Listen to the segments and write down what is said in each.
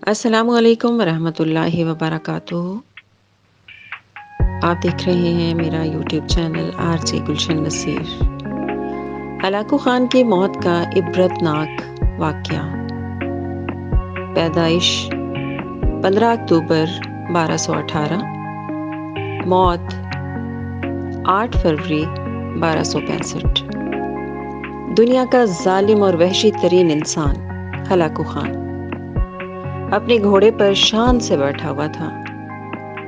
السلام علیکم ورحمۃ اللہ وبرکاتہ۔ آپ دیکھ رہے ہیں میرا یوٹیوب چینل آر جے گلشن نصیر۔ ہلاکو خان کی موت کا عبرتناک واقعہ۔ پیدائش 15 اکتوبر 1218، موت 8 فروری 1265۔ دنیا کا ظالم اور وحشی ترین انسان ہلاکو خان اپنے گھوڑے پر شان سے بیٹھا ہوا تھا۔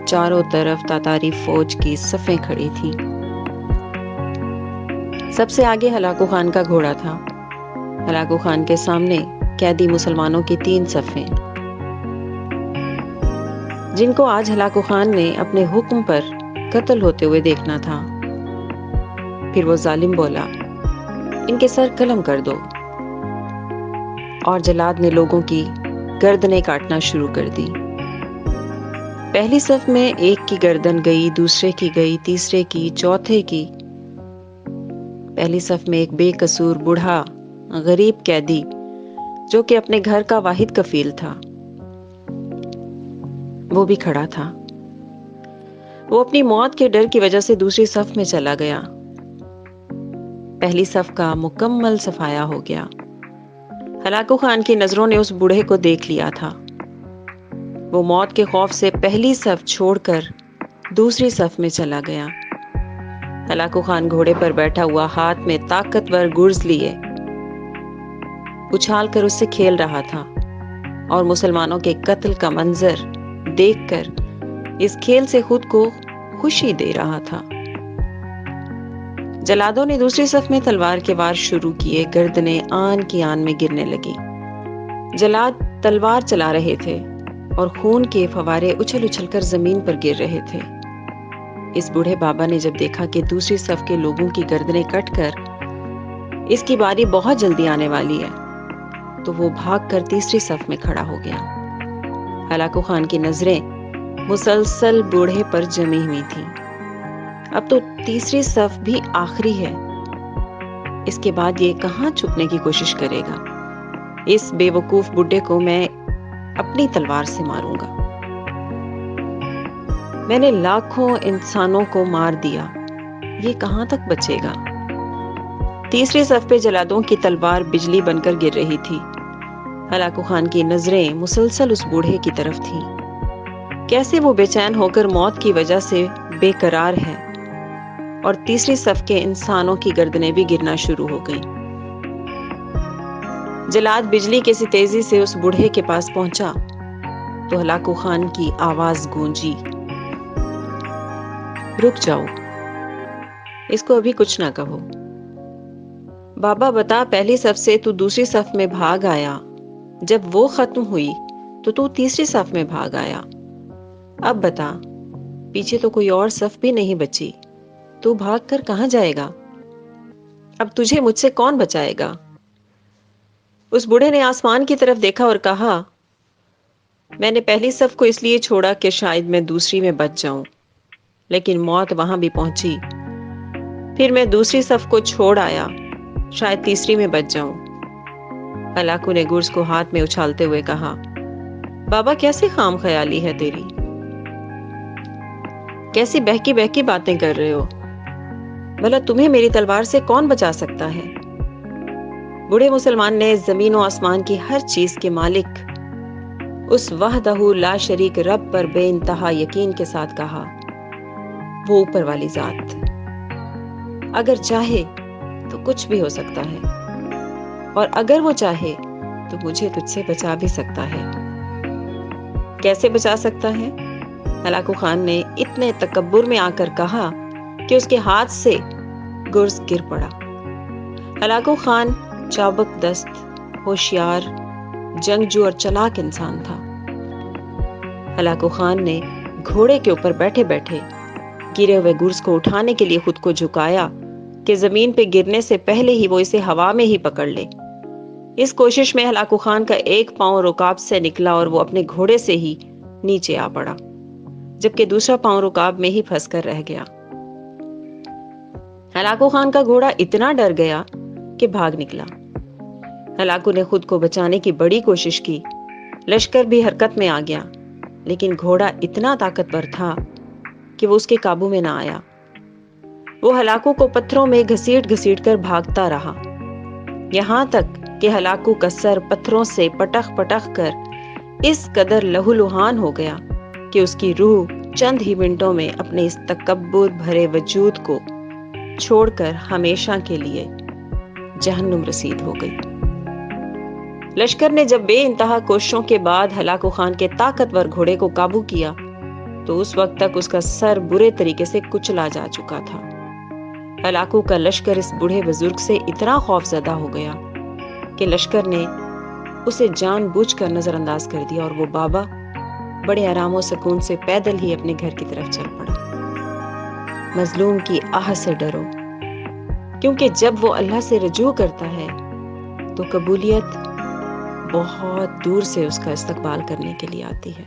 چاروں طرف تاتاری فوج کی صفیں کھڑی تھیں۔ سب سے آگے ہلاکو خان کا گھوڑا تھا۔ ہلاکو خان کے سامنے قیدی مسلمانوں کی 3 صفیں، جن کو آج ہلاکو خان نے اپنے حکم پر قتل ہوتے ہوئے دیکھنا تھا۔ پھر وہ ظالم بولا، ان کے سر قلم کر دو، اور جلاد نے لوگوں کی گردنیں کاٹنا شروع کر دی۔ پہلی صف میں ایک کی گردن گئی، دوسرے کی گئی، تیسرے کی، چوتھے کی۔ پہلی صف میں ایک بے قصور بوڑھا غریب قیدی، جو کہ اپنے گھر کا واحد کفیل تھا، وہ بھی کھڑا تھا۔ وہ اپنی موت کے ڈر کی وجہ سے دوسری صف میں چلا گیا۔ پہلی صف کا مکمل صفایا ہو گیا۔ ہلاکو خان کی نظروں نے اس بوڑھے کو دیکھ لیا تھا۔ وہ موت کے خوف سے پہلی صف چھوڑ کر دوسری صف میں چلا گیا۔ ہلاکو خان گھوڑے پر بیٹھا ہوا، ہاتھ میں طاقتور گرز لیے اچھال کر اس سے کھیل رہا تھا، اور مسلمانوں کے قتل کا منظر دیکھ کر اس کھیل سے خود کو خوشی دے رہا تھا۔ جلادوں نے دوسری صف میں تلوار کے وار شروع کیے۔ گردنیں آن کی آن میں گرنے لگی۔ جلاد تلوار چلا رہے تھے اور خون کے فوارے اچھل اچھل کر زمین پر گر رہے تھے۔ اس بوڑھے بابا نے جب دیکھا کہ دوسری صف کے لوگوں کی گردنیں کٹ کر اس کی باری بہت جلدی آنے والی ہے، تو وہ بھاگ کر تیسری صف میں کھڑا ہو گیا۔ ہلاکو خان کی نظریں مسلسل بوڑھے پر جمی ہوئی تھیں۔ اب تو تیسری صف بھی آخری ہے، اس کے بعد یہ کہاں چھپنے کی کوشش کرے گا؟ اس بے وقوف بڈھے کو میں اپنی تلوار سے ماروں گا۔ میں نے لاکھوں انسانوں کو مار دیا، یہ کہاں تک بچے گا؟ تیسری صف پہ جلادوں کی تلوار بجلی بن کر گر رہی تھی۔ ہلاکو خان کی نظریں مسلسل اس بوڑھے کی طرف تھیں۔ کیسے وہ بے چین ہو کر موت کی وجہ سے بے قرار ہے، اور تیسری صف کے انسانوں کی گردنیں بھی گرنا شروع ہو گئیں۔ جلاد بجلی کی سی تیزی سے اس بوڑھے کے پاس پہنچا تو ہلاکو خان کی آواز گونجی، رک جاؤ، اس کو ابھی کچھ نہ کہو۔ بابا بتا، پہلی صف سے تو دوسری صف میں بھاگ آیا، جب وہ ختم ہوئی تو تیسری صف میں بھاگ آیا۔ اب بتا، پیچھے تو کوئی اور صف بھی نہیں بچی، تو بھاگ کر کہاں جائے گا؟ اب تجھے مجھ سے کون بچائے گا؟ اس بوڑھے نے آسمان کی طرف دیکھا اور کہا، میں نے پہلی صف کو اس لیے چھوڑا کہ شاید میں دوسری میں بچ جاؤں، لیکن موت وہاں بھی پہنچی۔ پھر میں دوسری صف کو چھوڑ آیا، شاید تیسری میں بچ جاؤں۔ ہلاکو نے گرز کو ہاتھ میں اچھالتے ہوئے کہا، بابا کیسی خام خیالی ہے تیری، کیسی بہکی بہکی باتیں کر رہے ہو؟ بھلا تمہیں میری تلوار سے کون بچا سکتا ہے؟ بوڑھے مسلمان نے زمین و آسمان کی ہر چیز کے مالک اس وحدہ لا شریک رب پر بے انتہا یقین کے ساتھ کہا، وہ اوپر والی ذات اگر چاہے تو کچھ بھی ہو سکتا ہے، اور اگر وہ چاہے تو مجھے تجھ سے بچا بھی سکتا ہے۔ کیسے بچا سکتا ہے؟ ہلاکو خان نے اتنے تکبر میں آ کر کہا کہ اس کے ہاتھ سے گرز گر پڑا۔ ہلاکو خان چابک دست، ہوشیار، جنگجو اور چلاک انسان تھا۔ ہلاکو خان نے گھوڑے کے اوپر بیٹھے بیٹھے گرے ہوئے گرز کو اٹھانے کے لیے خود کو جھکایا کہ زمین پہ گرنے سے پہلے ہی وہ اسے ہوا میں ہی پکڑ لے۔ اس کوشش میں ہلاکو خان کا ایک پاؤں رکاب سے نکلا اور وہ اپنے گھوڑے سے ہی نیچے آ پڑا، جبکہ دوسرا پاؤں رکاب میں ہی پھنس کر رہ گیا۔ ہلاکو خان کا گھوڑا اتنا ڈر گیا کہ بھاگ نکلا۔ ہلاکو نے خود کو بچانے کی بڑی کوشش کی، لشکر بھی حرکت میں آ گیا، لیکن گھوڑا اتنا طاقتور تھا کہ وہ اس کے قابو میں نہ آیا۔ وہ ہلاکو کو پتھروں میں گھسیٹ گھسیٹ کر بھاگتا رہا، یہاں تک کہ ہلاکو کا سر پتھروں سے پٹخ پٹخ کر اس قدر لہولہان ہو گیا کہ اس کی روح چند ہی منٹوں میں اپنے اس تکبر بھرے وجود کو چھوڑ کر ہمیشہ کے لیے جہنم رسید ہو گئی۔ لشکر نے جب بے انتہا کوششوں کے بعد ہلاکو خان کے طاقتور گھوڑے کو قابو کیا تو اس وقت تک اس کا سر برے طریقے سے کچلا جا چکا تھا۔ ہلاکو کا لشکر اس بوڑھے بزرگ سے اتنا خوف زدہ ہو گیا کہ لشکر نے اسے جان بوجھ کر نظر انداز کر دیا اور وہ بابا بڑے آرام و سکون سے پیدل ہی اپنے گھر کی طرف چل پڑا۔ مظلوم کی آہ سے ڈرو، کیونکہ جب وہ اللہ سے رجوع کرتا ہے تو قبولیت بہت دور سے اس کا استقبال کرنے کے لیے آتی ہے۔